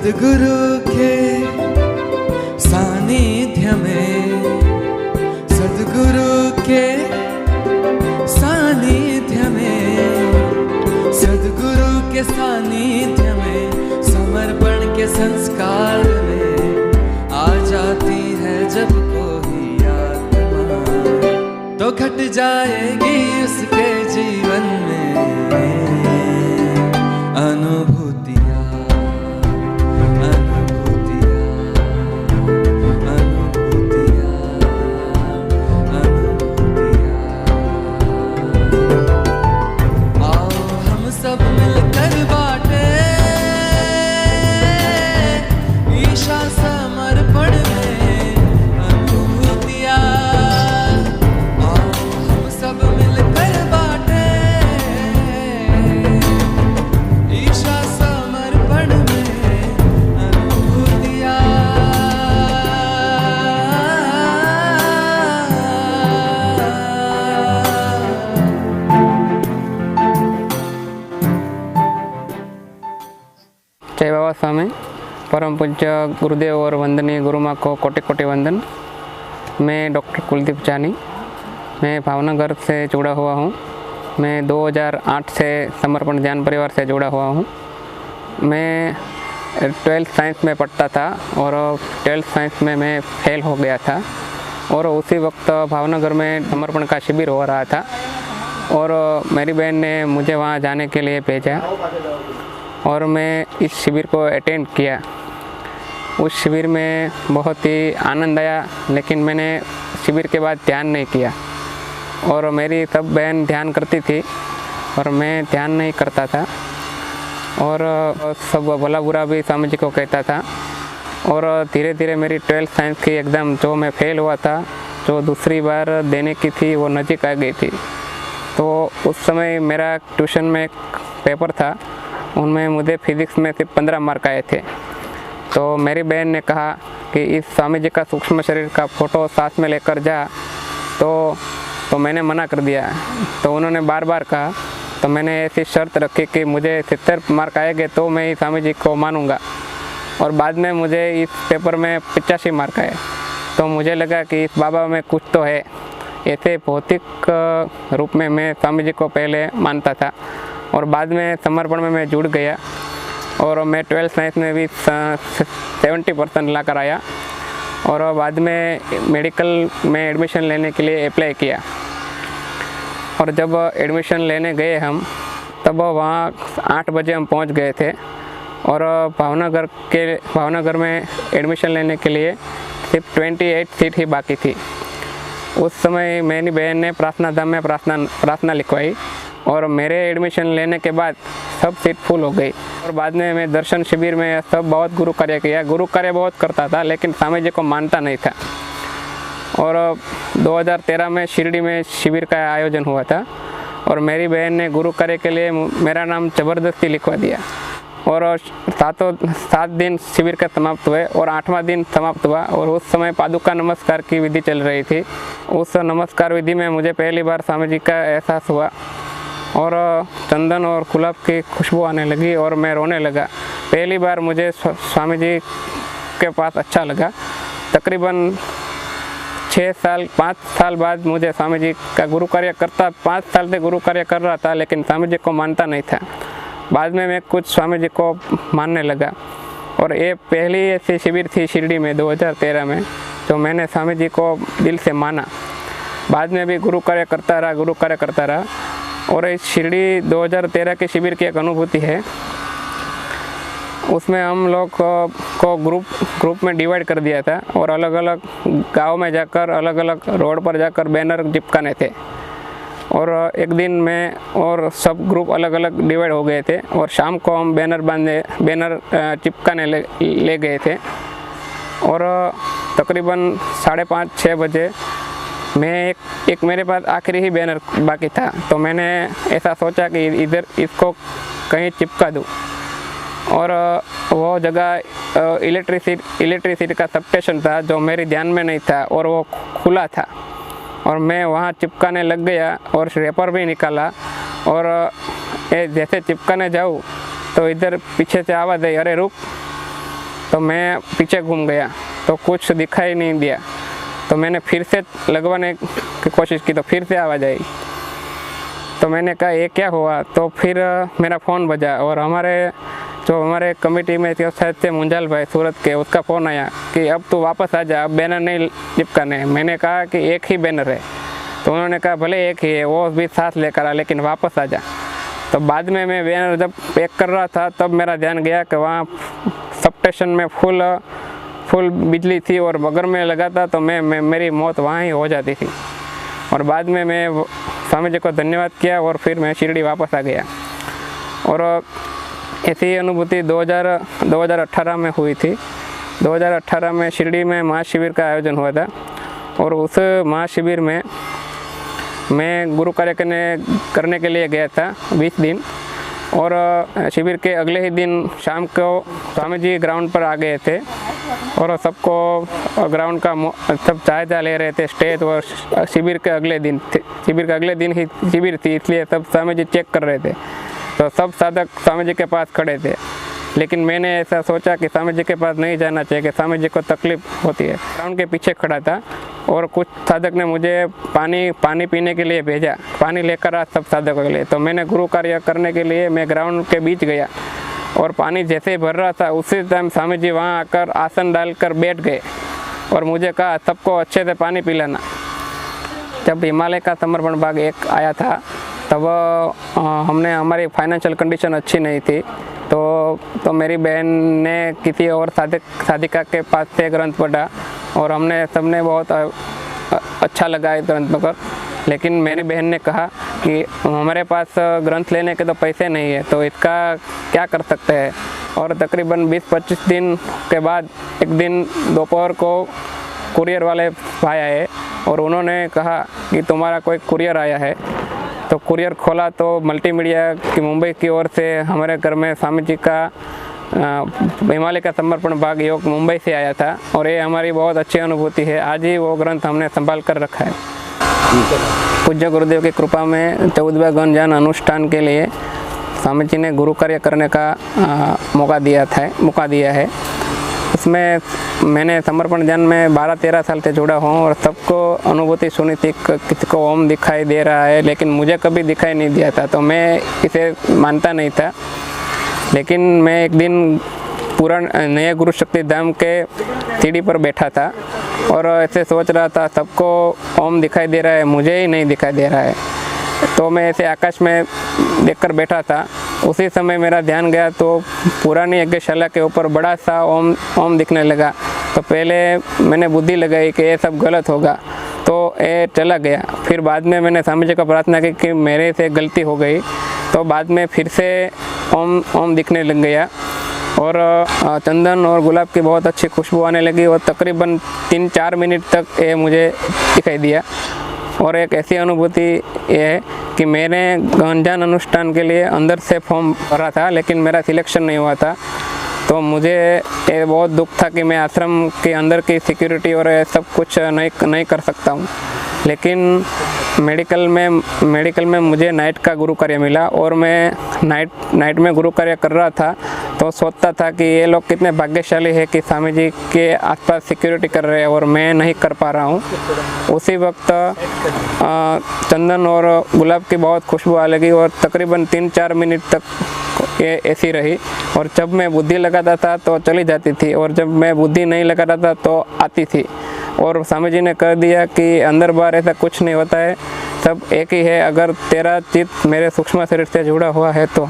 सद्गुरु के सानिध्य में, सद्गुरु के सानिध्य में, सद्गुरु के सानिध्य में, समर्पण के संस्कार में आ जाती है जब कोई आत्मा, तो घट जाएगी उसके जीवन में अनुभूतियाँ। जय बाबा स्वामी। परम पूज्य गुरुदेव और वंदनीय गुरु माँ को कोटि कोटि वंदन। मैं डॉक्टर कुलदीप जानी, मैं भावनगर से जुड़ा हुआ हूँ। मैं 2008 से समर्पण ध्यान परिवार से जुड़ा हुआ हूँ। मैं 12th साइंस में पढ़ता था और 12th साइंस में मैं फेल हो गया था और उसी वक्त भावनगर में समर्पण का शिविर हो रहा था और मेरी बहन ने मुझे वहाँ जाने के लिए भेजा और मैं इस शिविर को अटेंड किया। उस शिविर में बहुत ही आनंद आया, लेकिन मैंने शिविर के बाद ध्यान नहीं किया और मेरी सब बहन ध्यान करती थी और मैं ध्यान नहीं करता था और सब भला बुरा भी स्वामी जी को कहता था। और धीरे धीरे मेरी 12th साइंस की एग्ज़ाम जो मैं फेल हुआ था, जो दूसरी बार देने की थी, वो नज़दीक आ गई थी। तो उस समय मेरा ट्यूशन में एक पेपर था, उनमें मुझे फिज़िक्स में सिर्फ 15 मार्क आए थे। तो मेरी बहन ने कहा कि इस स्वामी जी का सूक्ष्म शरीर का फ़ोटो साथ में लेकर जा, तो मैंने मना कर दिया। तो उन्होंने बार बार कहा, तो मैंने ऐसी शर्त रखी कि मुझे 70 मार्क आएंगे तो मैं ही स्वामी जी को मानूंगा। और बाद में मुझे इस पेपर में 85 मार्क आए। तो मुझे लगा कि इस बाबा में कुछ तो है। ऐसे भौतिक रूप में मैं स्वामी जी को पहले मानता था और बाद में समर्पण में मैं जुड़ गया और मैं 12th साइंस में भी 70% ला कर आया और बाद में मेडिकल में एडमिशन लेने के लिए अप्लाई किया। और जब एडमिशन लेने गए हम, तब वहाँ 8 बजे हम पहुँच गए थे और भावनगर में एडमिशन लेने के लिए सिर्फ 28 सीट ही बाकी थी। उस समय मेरी बहन ने प्रार्थना धाम में प्रार्थना लिखवाई और मेरे एडमिशन लेने के बाद सब सीट फुल हो गई। और बाद में मैं दर्शन शिविर में सब बहुत गुरु कार्य किया। गुरु कार्य बहुत करता था, लेकिन स्वामी जी को मानता नहीं था। और 2013 में शिरडी में शिविर का आयोजन हुआ था और मेरी बहन ने गुरु कार्य के लिए मेरा नाम ज़बरदस्ती लिखवा दिया और 7 दिन शिविर का समाप्त हुए और 8वां दिन समाप्त हुआ। और उस समय पादुका नमस्कार की विधि चल रही थी। उस नमस्कार विधि में मुझे पहली बार स्वामी जी का एहसास हुआ और चंदन और गुलाब की खुशबू आने लगी और मैं रोने लगा। पहली बार मुझे स्वामी जी के पास अच्छा लगा। तकरीबन 5 साल बाद मुझे स्वामी जी का गुरु कार्य करता, 5 साल से गुरु कार्य कर रहा था, लेकिन स्वामी जी को मानता नहीं था। बाद में मैं कुछ स्वामी जी को मानने लगा और ये पहली ऐसी शिविर थी शिरडी में 2013 में, जो मैंने स्वामी जी को दिल से माना। बाद में भी गुरु कार्य करता रहा और इस शिरडी 2013 के शिविर की एक अनुभूति है। उसमें हम लोग को ग्रुप में डिवाइड कर दिया था और अलग अलग गांव में जाकर, अलग अलग रोड पर जाकर बैनर चिपकाने थे। और एक दिन में और सब ग्रुप अलग अलग डिवाइड हो गए थे और शाम को हम बैनर चिपकाने ले गए थे। और तकरीबन 5:30-6 बजे मैं एक मेरे पास आखिरी ही बैनर बाकी था, तो मैंने ऐसा सोचा कि इधर इसको कहीं चिपका दूँ। और वो जगह इलेक्ट्रिसिटी का सबस्टेशन था जो मेरे ध्यान में नहीं था और वो खुला था और मैं वहाँ चिपकाने लग गया और रेपर भी निकाला और जैसे चिपकाने जाऊँ तो इधर पीछे से आवाज़ आई, अरे रुक। तो मैं पीछे घूम गया तो कुछ दिखाई नहीं दिया। तो मैंने फिर से लगवाने की कोशिश की तो फिर से आवाज़ आई। तो मैंने कहा ये क्या हुआ, तो फिर मेरा फ़ोन बजा और हमारे कमेटी में जो शायद थे मुंजाल भाई सूरत के, उसका फ़ोन आया कि अब तू वापस आ जा, अब बैनर नहीं चिपकाने हैं। मैंने कहा कि एक ही बैनर है। तो उन्होंने कहा भले एक ही है, वो भी साथ लेकर आ, लेकिन वापस आ जा। तो बाद में मैं बैनर जब पैक कर रहा था तब मेरा ध्यान गया कि वहाँ सब स्टेशन में फुल बिजली थी और अगर मैं लगाता तो मेरी मौत वहाँ ही हो जाती थी। और बाद में मैं स्वामी जी को धन्यवाद किया और फिर मैं शिरडी वापस आ गया। और ऐसी अनुभूति 2018 में हुई थी। 2018 में शिरडी में महाशिविर का आयोजन हुआ था और उस महाशिविर में मैं गुरु कार्य करने के लिए गया था 20 दिन। और शिविर के अगले ही दिन शाम को स्वामी जी ग्राउंड पर आ गए थे और सबको ग्राउंड का सब चाय ले रहे थे स्टेज। और शिविर के अगले दिन ही शिविर थी, इसलिए सब स्वामी जी चेक कर रहे थे। तो सब साधक स्वामी जी के पास खड़े थे, लेकिन मैंने ऐसा सोचा कि स्वामी जी के पास नहीं जाना चाहिए कि स्वामी जी को तकलीफ होती है। ग्राउंड के पीछे खड़ा था और कुछ साधक ने मुझे पानी पीने के लिए भेजा, पानी लेकर आ सब साधकों के लिए। तो मैंने गुरु कार्य करने के लिए मैं ग्राउंड के बीच गया और पानी जैसे ही भर रहा था उसी टाइम स्वामी जी वहाँ आकर आसन डालकर बैठ गए और मुझे कहा सबको अच्छे से पानी पिलाना। जब हिमालय का समर्पण भाग 1 आया था तब हमारी फाइनेंशियल कंडीशन अच्छी नहीं थी, तो मेरी बहन ने किसी और साधिका के पास से ग्रंथ पढ़ा और सबने बहुत अच्छा लगा इस ग्रंथ पढ़कर। लेकिन मेरी बहन ने कहा कि हमारे पास ग्रंथ लेने के तो पैसे नहीं है, तो इसका क्या कर सकते हैं। और तकरीबन 20-25 दिन के बाद एक दिन दोपहर को कुरियर वाले भाई आए और उन्होंने कहा कि तुम्हारा कोई कुरियर आया है। तो कुरियर खोला तो मल्टीमीडिया की मुंबई की ओर से हमारे घर में स्वामी जी का हिमालय का समर्पण भाग योग मुंबई से आया था और ये हमारी बहुत अच्छी अनुभूति है। आज ही वो ग्रंथ हमने संभाल कर रखा है। पूज्य गुरुदेव की कृपा में 14वें गगनयान अनुष्ठान के लिए स्वामी जी ने गुरु कार्य करने का मौका दिया है। उसमें मैंने समर्पण ज्ञान में 12-13 साल से जुड़ा हूँ और सबको अनुभूति सुनी थी। किसी को ओम दिखाई दे रहा है, लेकिन मुझे कभी दिखाई नहीं दिया था, तो मैं इसे मानता नहीं था। लेकिन मैं एक दिन पूरा नए गुरु शक्ति धाम के सीढ़ी पर बैठा था और ऐसे सोच रहा था सबको ओम दिखाई दे रहा है, मुझे ही नहीं दिखाई दे रहा है। तो मैं ऐसे आकाश में देखकर बैठा था। उसी समय मेरा ध्यान गया तो पुरानी यज्ञशाला के ऊपर बड़ा सा ओम दिखने लगा। तो पहले मैंने बुद्धि लगाई कि ये सब गलत होगा, तो ये चला गया। फिर बाद में मैंने स्वामी जी को प्रार्थना की कि मेरे से गलती हो गई, तो बाद में फिर से ओम दिखने लग गया और चंदन और गुलाब की बहुत अच्छी खुशबू आने लगी और तकरीबन 3-4 मिनट तक ये मुझे दिखाई दिया। और एक ऐसी अनुभूति ये है कि मैंने गगनयान अनुष्ठान के लिए अंदर से फॉर्म भरा था, लेकिन मेरा सिलेक्शन नहीं हुआ था। तो मुझे ये बहुत दुख था कि मैं आश्रम के अंदर की सिक्योरिटी और सब कुछ नहीं कर सकता हूँ। लेकिन मेडिकल में मुझे नाइट का गुरु कार्य मिला और मैं नाइट में गुरु कार्य कर रहा था। तो सोचता था कि ये लोग कितने भाग्यशाली है कि स्वामी जी के आसपास सिक्योरिटी कर रहे हैं और मैं नहीं कर पा रहा हूँ। उसी वक्त चंदन और गुलाब की बहुत खुशबू आ लगी और तकरीबन 3-4 मिनट तक ये ऐसी रही। और जब मैं बुद्धि लगाता था तो चली जाती थी और जब मैं बुद्धि नहीं लगाता था तो आती थी। और स्वामी जी ने कह दिया कि अंदर बाहर ऐसा कुछ नहीं होता है, सब एक ही है, अगर तेरा चित्त मेरे सूक्ष्म शरीर से जुड़ा हुआ है तो।